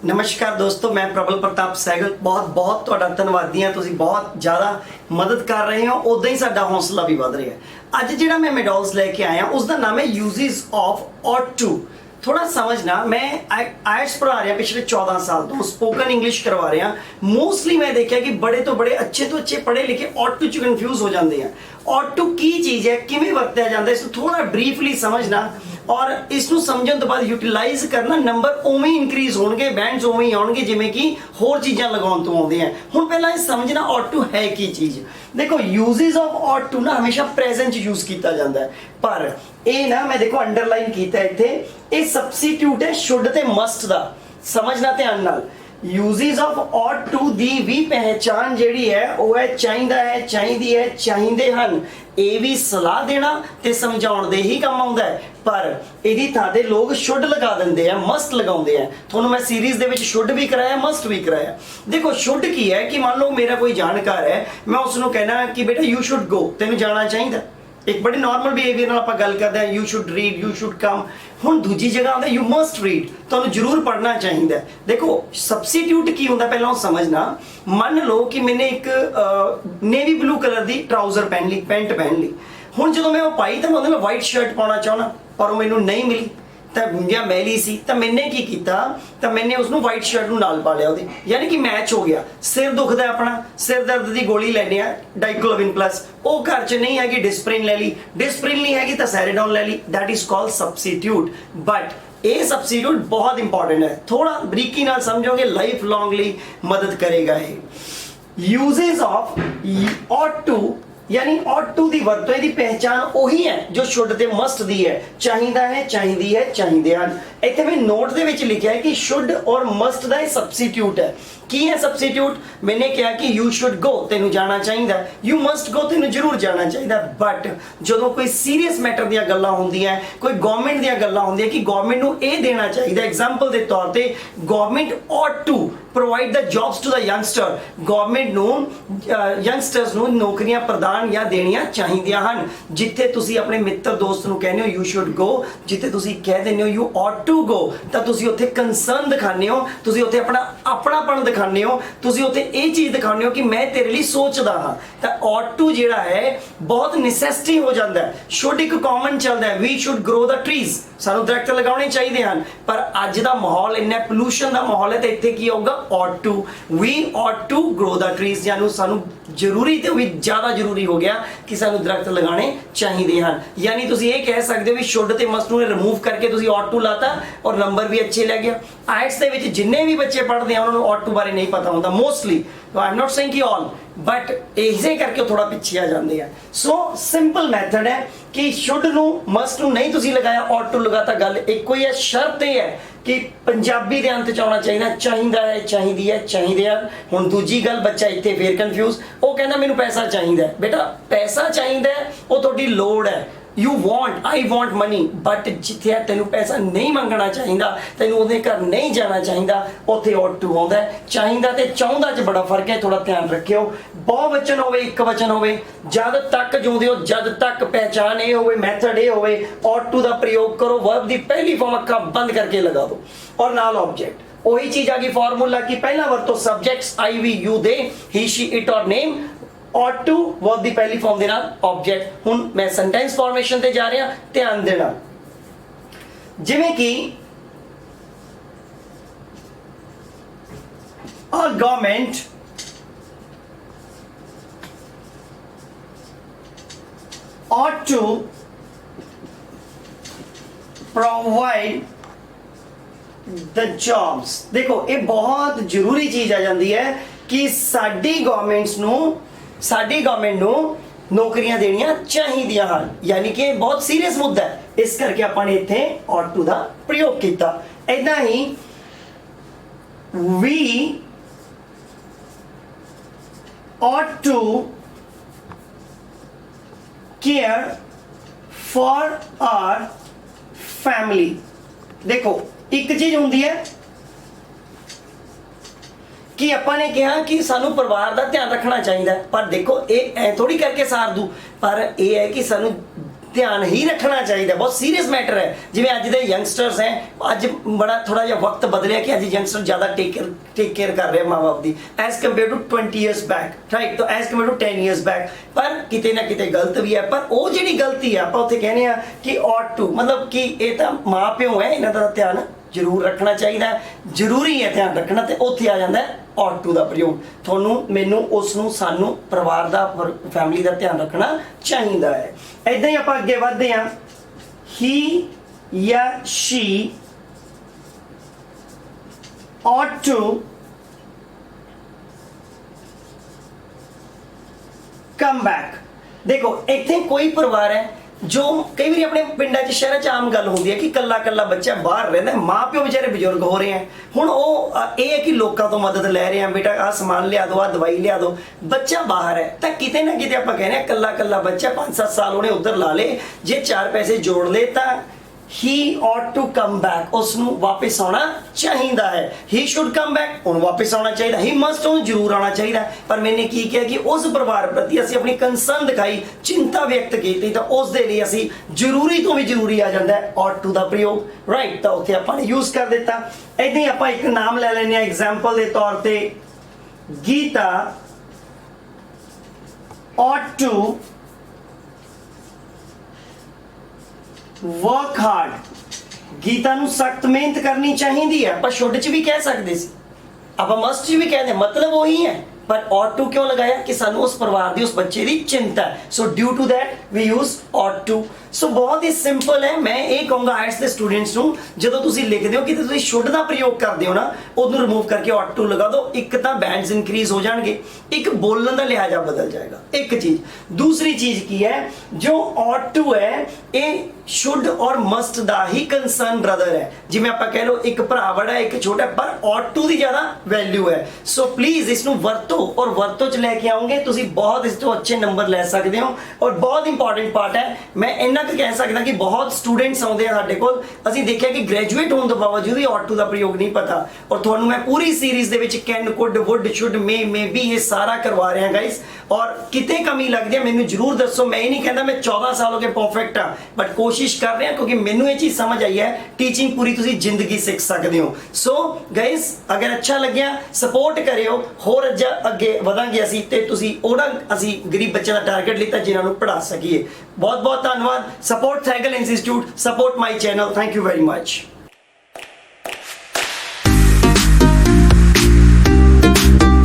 नमस्कार दोस्तों, मैं प्रबल प्रताप सहगल बहुत बहुत ਤੁਹਾਡਾ ਧੰਨਵਾਦੀ ਹਾਂ। ਤੁਸੀਂ ਬਹੁਤ ਜ਼ਿਆਦਾ ਮਦਦ ਕਰ ਰਹੇ ਹੋ, ਉਦਾਂ ਹੀ ਸਾਡਾ ਹੌਸਲਾ ਵੀ ਵਧ ਰਿਹਾ ਹੈ। ਅੱਜ ਜਿਹੜਾ ਮੈਂ ਮੈਡੋਲਸ ਲੈ ਕੇ ਆਇਆ ਉਸ ਦਾ ਨਾਮ ਹੈ ਯੂਜ਼ਸ ਆਫ ought to। थोड़ा समझना, मैं आयट्स पढ़ा रहा पिछले 14 साल तो स्पोकन इंग्लिश करवा रहा। मोस्टली मैं देखा कि बड़े तो बड़े अच्छे तो अच्छे पढ़े लिखे ought to च कन्फ्यूज हो जाते हैं। ought to की चीज़ है, किमें वरत्या जाता है, इसको थोड़ा ब्रीफली समझना और इसको समझने तो बाद यूटिलाइज करना। नंबर उवें इंक्रीज होंगे, बैंड्स उवें ही आउणगे जिवें कि होर चीज़ां लगाउण तो आउंदे हैं। हुण पहलां ये समझना ought to है की चीज़। देखो यूजेस ऑफ ought to ना हमेशा प्रेजेंट यूज किया जाता है, पर ये ना मैं देखो अंडरलाइन किया इत्थे, ये सबस्टिट्यूट है शुड ते मस्ट दा। समझना ध्यान नाल। यूजेस ऑफ ought to दी भी पहचान जिहड़ी है वो है चाहिदा है, चाहिदी है, चाहिंदे हन। ये भी सलाह देना ते समझाउण दे ही काम आउंदा है, पर इहदी थां ते लोग शुड लगा दिंदे हैं, मस्ट लगाउंदे हैं। तुहानूं मैं सीरीज दे विच शुड भी कराया, मस्ट भी कराया। देखो शुड की है कि मान लो मेरा कोई जानकार है, मैं उसनूं कहना कि बेटा यू शुड गो, तैनूं जाना चाहिदा। एक बड़े नॉर्मल बिहेवियर नाल आपां गल करदे हैं, you should read, you should come. हुण दूजी जगह आउंदा यू मस्ट रीड, तुहानूं जरूर पढ़ना चाहिए। देखो सबस्टिट्यूट की हुंदा पहलां समझना। मान लो कि मैंने एक नेवी ब्लू कलर की ट्राउजर पहन ली, पैंट पहन ली। हुण जदों मैं वो पाई तो मैं वाइट शर्ट पाउणा चाहुंदा, पर वो मैनूं नहीं मिली तो गुंजिया मैली सी, तो मैंने की किया, तो मैंने उसनूं वाइट शर्ट नूं नाल पा लिया ਉਹਦੀ, यानी कि मैच हो गया। सिर दुखदा अपना, सिर दर्द की गोली लैने आ डाइक्लोविन प्लस, वो घर च नहीं हैगी डिस्प्रिन ले ली, डिस्प्रिन नहीं हैगी तो सैरिडॉन ले ली। That is called substitute. But ये सबस्टिट्यूट बहुत इंपॉर्टेंट है, थोड़ा बरीकी नाल समझोगे लाइफ लॉन्गली मदद करेगा ये। यूजेस ऑफ ought to यानी ought to दी वरतों दी पहचान वही है जो शुड ते मस्ट दी है। चाहिदा है, चाहिदी है, चाहिदे हन। इत्थे मैं नोट दे विच लिखा है कि शुड और मस्ट दा सबस्टिट्यूट है। की है सबस्टिट्यूट? मैंने कहा कि यू शुड गो, तेनू जाना चाहिए, यू मस्ट गो, तेनू जरूर जाना चाहिए। बट जो कोई सीरीयस मैटर दी गल्लां होंदियां, कोई गवर्नमेंट दी गल्लां होंदियां कि गवर्नमेंट नू ये देना चाहिए। एग्जाम्पल के तौर पर government ought to provide the jobs to the youngster. Government नू यंगस्टर्स नू नौकरियां प्रदान या देनियां चाहिदियां हन। जिथे तुसी अपने मित्र दोस्त नू कहने हो यू शुड गो, जिथे तुसी कह देने हो यू ought to go, तां तुसी उत्थे कंसर्न दिखाने हो, तुसी उत्थे अपनापन दिखाने हो, तुसी उत्थे ये चीज़ दिखाने हो कि मैं तेरे लिए सोचदा हां। तां ought to जिहड़ा है बहुत नेसेसिटी हो जाता है। शुड एक कॉमन चलता है, we should grow the trees, सानू दरख्त लगाने चाहिए हैं। पर अज का माहौल इन्ना पोल्यूशन का माहौल है, तो इत्थे की होगा ought to, we ought to grow the trees। यानी सानू जरूरी तो भी ज़्यादा जरूरी हो गया कि सानू दरख्त लगाने चाहिए हैं। यानी तुसी ये कह सकते हो भी शुड ते मस्ट नूं रिमूव करके तुसी ought to लाता और नंबर भी अच्छे लै गया। आइट्स दे विच जिन्ने भी बच्चे पढ़ते हैं उन्होंने ought to बारे नहीं पता होता mostly. I am not saying कि ऑल, बट इसे करके थोड़ा पिछे आ जाते हैं। सो सिंपल मैथड है कि शुड नू मस्ट नू नहीं तुसी लगाया, ought to लगाता। गल एक ही है, शर्त यह है कि पंजाबी के अंत च आना चाहिए, चाहिदा है, चाहिदी है, चाहिदे हन। हुण दूजी गल, बच्चा इत्थे फिर कन्फ्यूज, वो कहना मैनू पैसा चाहिए। बेटा पैसा चाहिए वो तुहाडी लोड़ है, you want, I want money. But जिथे तेन पैसा नहीं मंगना चाहिए, तेन उहदे घर नहीं जाना चाहिए, उत्थे ought to आउंदा है। चाहिदा ते चाहुंदा च बड़ा फर्क है, थोड़ा ध्यान रखियो। बहुवचन होवे, एक वचन होवे, जद तक जिउंदे हो, जद तक पहचान ये होवे, मैथड ये होवे, ought to दा प्रयोग करो। वर्ब दी पहली फॉर्म अक्खां बंद करके लगा दो और नाल ऑब्जेक्ट। वही चीज आ गई फॉर्मूला की पहला वरतो subjects I we you they, he she it और नेम। ought to वर्ब दी पहली फॉर्म दे नाल ऑब्जेक्ट। हुण मैं सेंटेंस फॉर्मेशन ते जा रहा, ध्यान देना। जिवें कि a government ought to provide the jobs। देखो ये बहुत जरूरी चीज आ जाती है कि साडी गवर्नमेंट नू नौकरियां देनियां चाहिए हैं। यानी कि बहुत सीरियस मुद्दा है, इस करके अपने इत्थे ought to दा प्रयोग किया। इदां ही we ought to care for our family। देखो एक चीज होंदी है कि अपने कहा कि सानू परिवार का ध्यान रखना चाहिए, पर देखो ये ऐ थोड़ी करके सार दू, पर यह है कि सानू ਧਿਆਨ ਹੀ ਰੱਖਣਾ ਚਾਹੀਦਾ, ਬਹੁਤ ਸੀਰੀਅਸ ਮੈਟਰ ਹੈ। ਜਿਵੇਂ ਅੱਜ ਦੇ ਯੰਗਸਟਰਸ ਹੈ, ਅੱਜ ਬੜਾ ਥੋੜਾ ਜਿਹਾ ਵਕਤ ਬਦਲਿਆ ਕਿ ਅੱਜ ਯੰਗਸਟਰ ਜ਼ਿਆਦਾ ਟੇਕ ਕੇਅਰ ਕਰ ਰਹੇ ਮਾਂ ਬਾਪ ਦੀ as compare to 20 years back, right? ਤਾਂ as compare to 10 years back. ਪਰ ਕਿਤੇ ਨਾ ਕਿਤੇ ਗਲਤ ਵੀ ਹੈ, ਪਰ ਉਹ ਜਿਹੜੀ ਗਲਤੀ ਹੈ ਆਪਾਂ ਉੱਥੇ ਕਹਿੰਦੇ ਆ ਕਿ ought to, ਮਤਲਬ ਕਿ ਇਹ ਤਾਂ ਮਾਂ ਪਿਓ ਹੈ, ਇਹਨਾਂ ਦਾ ਧਿਆਨ ਜ਼ਰੂਰ ਰੱਖਣਾ ਚਾਹੀਦਾ ਹੈ, ਜ਼ਰੂਰੀ ਹੈ ਧਿਆਨ ਰੱਖਣਾ। ਤੇ ਉੱਥੇ ਆ ਜਾਂਦਾ ਹੈ ought to ਦਾ ਪ੍ਰਯੋਗ। ਤੁਹਾਨੂੰ, ਮੈਨੂੰ, ਉਸ ਨੂੰ, ਸਾਨੂੰ, ਪਰਿਵਾਰ ਦਾ, ਫੈਮਿਲੀ ਦਾ ਧਿਆਨ ਰੱਖਣਾ ਚਾਹੀਦਾ ਹੈ। ਏਦਾਂ ਹੀ ਆਪਾਂ ਅੱਗੇ ਵਧਦੇ ਹਾਂ। he ਜਾਂ she ought to come back। ਦੇਖੋ ਇੱਥੇ ਕੋਈ ਪਰਿਵਾਰ ਹੈ ਜੋ ਕਈ ਵਾਰੀ ਆਪਣੇ ਪਿੰਡਾਂ 'ਚ ਸ਼ਹਿਰਾਂ 'ਚ ਆਮ ਗੱਲ ਹੁੰਦੀ ਹੈ ਕਿ ਕੱਲਾ ਕੱਲਾ ਬੱਚਾ ਬਾਹਰ ਰਹਿੰਦਾ, ਮਾਂ ਪਿਓ ਵਿਚਾਰੇ ਬਜ਼ੁਰਗ ਹੋ ਰਹੇ ਆ। ਹੁਣ ਉਹ ਇਹ ਹੈ ਕਿ ਲੋਕਾਂ ਤੋਂ ਮਦਦ ਲੈ ਰਹੇ ਆ, ਬੇਟਾ ਆਹ ਸਮਾਨ ਲਿਆ ਦਿਓ, ਆਹ ਦਵਾਈ ਲਿਆ ਦਿਓ। ਬੱਚਾ ਬਾਹਰ ਹੈ ਤਾਂ ਕਿਤੇ ਨਾ ਕਿਤੇ ਆਪਾਂ ਕਹਿੰਦੇ ਆ ਕੱਲਾ ਕੱਲਾ ਬੱਚਾ 5-7 ਸਾਲ ਉਹਨੇ ਉੱਧਰ ਲਾ ਲਏ, ਜੇ 4 ਪੈਸੇ ਜੋੜ ਲਏ ਤਾਂ he ought to come back, ਉਸ ਨੂੰ ਵਾਪਿਸ ਆਉਣਾ ਚਾਹੀਦਾ ਹੈ। he should come back, ਉਹਨੂੰ ਵਾਪਿਸ ਆਉਣਾ ਚਾਹੀਦਾ। he must, ਉਹਨੂੰ ਜ਼ਰੂਰ ਆਉਣਾ ਚਾਹੀਦਾ। ਪਰ ਮੈंने ਕੀ ਕਿਹਾ ਕਿ ਉਸ ਪਰਿਵਾਰ ਪ੍ਰਤੀ ਅਸੀਂ ਆਪਣੀ ਕੰਸਰਨ ਦਿਖਾਈ, ਚਿੰਤਾ ਵਿਅਕਤ ਕੀਤੀ, ਤਾਂ ਉਸ ਦੇ ਲਈ ਅਸੀਂ ਜ਼ਰੂਰੀ ਤੋਂ ਵੀ ਜ਼ਰੂਰੀ ਆ ਜਾਂਦਾ ਹੈ ought to ਦਾ ਪ੍ਰਯੋਗ, ਰਾਈਟ? ਤਾਂ ਉੱਥੇ ਆਪਾਂ ਨੇ ਯੂਜ਼ ਕਰ ਦਿੱਤਾ। ਏਦਾਂ ਹੀ ਆਪਾਂ ਇੱਕ ਨਾਮ ਲੈ ਲੈਂਦੇ ਹਾਂ ਐਗਜ਼ਾਮਪਲ ਦੇ ਤੌਰ ਤੇ, Gita ought to work hard, Gita ਨੂੰ ਸਖਤ ਮਿਹਨਤ ਕਰਨੀ ਚਾਹੀਦੀ ਹੈ। ਆਪਾਂ ਸ਼ੁੱਡ 'ਚ ਵੀ ਕਹਿ ਸਕਦੇ ਸੀ, ਆਪਾਂ ਮਸਟ 'ਚ ਵੀ ਕਹਿੰਦੇ, ਮਤਲਬ ਉਹੀ ਹੈ। ਪਰ ought to ਕਿਉਂ ਲਗਾਇਆ? ਕਿ ਸਾਨੂੰ ਉਸ ਪਰਿਵਾਰ ਦੀ, ਉਸ ਬੱਚੇ ਦੀ ਚਿੰਤਾ ਹੈ। So due to that we use ought to। So ਬਹੁਤ ਹੀ ਸਿੰਪਲ ਹੈ। ਮੈਂ ਇਹ ਕਹੂੰਗਾ ਆਇਟਸ ਦੇ ਸਟੂਡੈਂਟਸ ਨੂੰ, ਜਦੋਂ ਤੁਸੀਂ ਲਿਖਦੇ ਹੋ ਕਿ ਤੁਸੀਂ ਸ਼ੁੱਡ ਦਾ ਪ੍ਰਯੋਗ ਕਰਦੇ ਹੋ ਨਾ, ਉਹਨੂੰ ਰਿਮੂਵ ਕਰਕੇ ought to ਲਗਾ ਦਿਓ। ਇੱਕ ਤਾਂ ਬੈਂਡਸ ਇਨਕਰੀਜ਼ ਹੋ ਜਾਣਗੇ, ਇੱਕ ਬੋਲਣ ਦਾ ਲਿਹਾਜ਼ਾ ਬਦਲ ਜਾਏਗਾ, ਇੱਕ ਚੀਜ਼। ਦੂਸਰੀ ਚੀਜ਼ ਕੀ ਹੈ, ਜੋ ought to ਹੈ ਇਹ ਸ਼ੁੱਡ ਔਰ ਮਸਟ ਦਾ ਹੀ ਕੰਸਰਨ ਬ੍ਰਦਰ ਹੈ। ਜਿਵੇਂ ਆਪਾਂ ਕਹਿ ਲਓ ਇੱਕ ਭਰਾ ਬੜਾ ਹੈ, ਇੱਕ ਛੋਟਾ, ਪਰ ought to ਦੀ ਜ਼ਿਆਦਾ ਵੈਲਿਊ ਹੈ। ਸੋ ਪਲੀਜ਼ ਇਸ ਨੂੰ ਵਰਤੋ, ਔਰ ਵਰਤੋਂ 'ਚ ਲੈ ਕੇ ਆਓਗੇ ਤੁਸੀਂ ਬਹੁਤ ਇਸ ਤੋਂ ਅੱਛੇ ਨੰਬਰ ਲੈ ਸਕਦੇ ਹੋ। ਔਰ ਬਹੁਤ ਇੰਪੋਰਟੈਂਟ ਪਾਰਟ ਹੈ, ਮੈਂ ਇੰਨਾ ਕੁ ਕਹਿ ਸਕਦਾ ਕਿ ਬਹੁਤ ਸਟੂਡੈਂਟਸ ਆਉਂਦੇ ਆ ਸਾਡੇ ਕੋਲ, ਅਸੀਂ ਦੇਖਿਆ ਕਿ ਗ੍ਰੈਜੂਏਟ ਹੋਣ ਤੋਂ ਬਾਵਜੂਦ ਵੀ ought to ਦਾ ਪ੍ਰਯੋਗ ਨਹੀਂ ਪਤਾ। ਔਰ ਤੁਹਾਨੂੰ ਮੈਂ ਪੂਰੀ ਸੀਰੀਜ਼ ਦੇ ਵਿੱਚ can, could, would, should, may be ਇਹ ਸਾਰਾ ਕਰਵਾ ਰਿਹਾ ਗਾਇਸ। ਔਰ ਕਿਤੇ ਕਮੀ ਲੱਗਦੀ ਹੈ ਮੈਨੂੰ ਜ਼ਰੂਰ ਦੱਸੋ। ਮੈਂ ਇਹ ਨਹੀਂ ਕਹਿੰਦਾ ਮੈਂ 14 ਸਾਲ ਹੋ ਗਏ ਪਰਫੈਕਟ ਹਾਂ, ਬਟ ਕੋਸ਼ਿਸ਼ ਕਰ ਰਿਹਾ, ਕਿਉਂਕਿ ਮੈਨੂੰ ਇਹ ਚੀਜ਼ ਸਮਝ ਆਈ ਹੈ ਟੀਚਿੰਗ ਪੂਰੀ ਤੁਸੀਂ ਜ਼ਿੰਦਗੀ ਸਿੱਖ ਸਕਦੇ ਹੋ। ਸੋ ਗਾਇਸ ਅਗਰ ਅੱਛਾ ਲੱਗਿਆ ਸਪੋਰਟ ਕਰਿਓ, ਹੋਰ ਅੱਗੇ ਵਧਾਂਗੇ ਅਸੀਂ, ਤੇ ਤੁਸੀਂ ਉਹਨਾਂ ਅਸੀਂ ਗਰੀਬ ਬੱਚਿਆਂ ਦਾ ਟਾਰਗੇਟ ਲਿੱਤਾ ਜਿਨ੍ਹਾਂ ਨੂੰ ਪੜ੍ਹਾ ਸਕੀਏ। ਬਹੁਤ ਬਹੁਤ ਧੰਨਵਾਦ। Support cycle institute, support my channel. Thank you very much.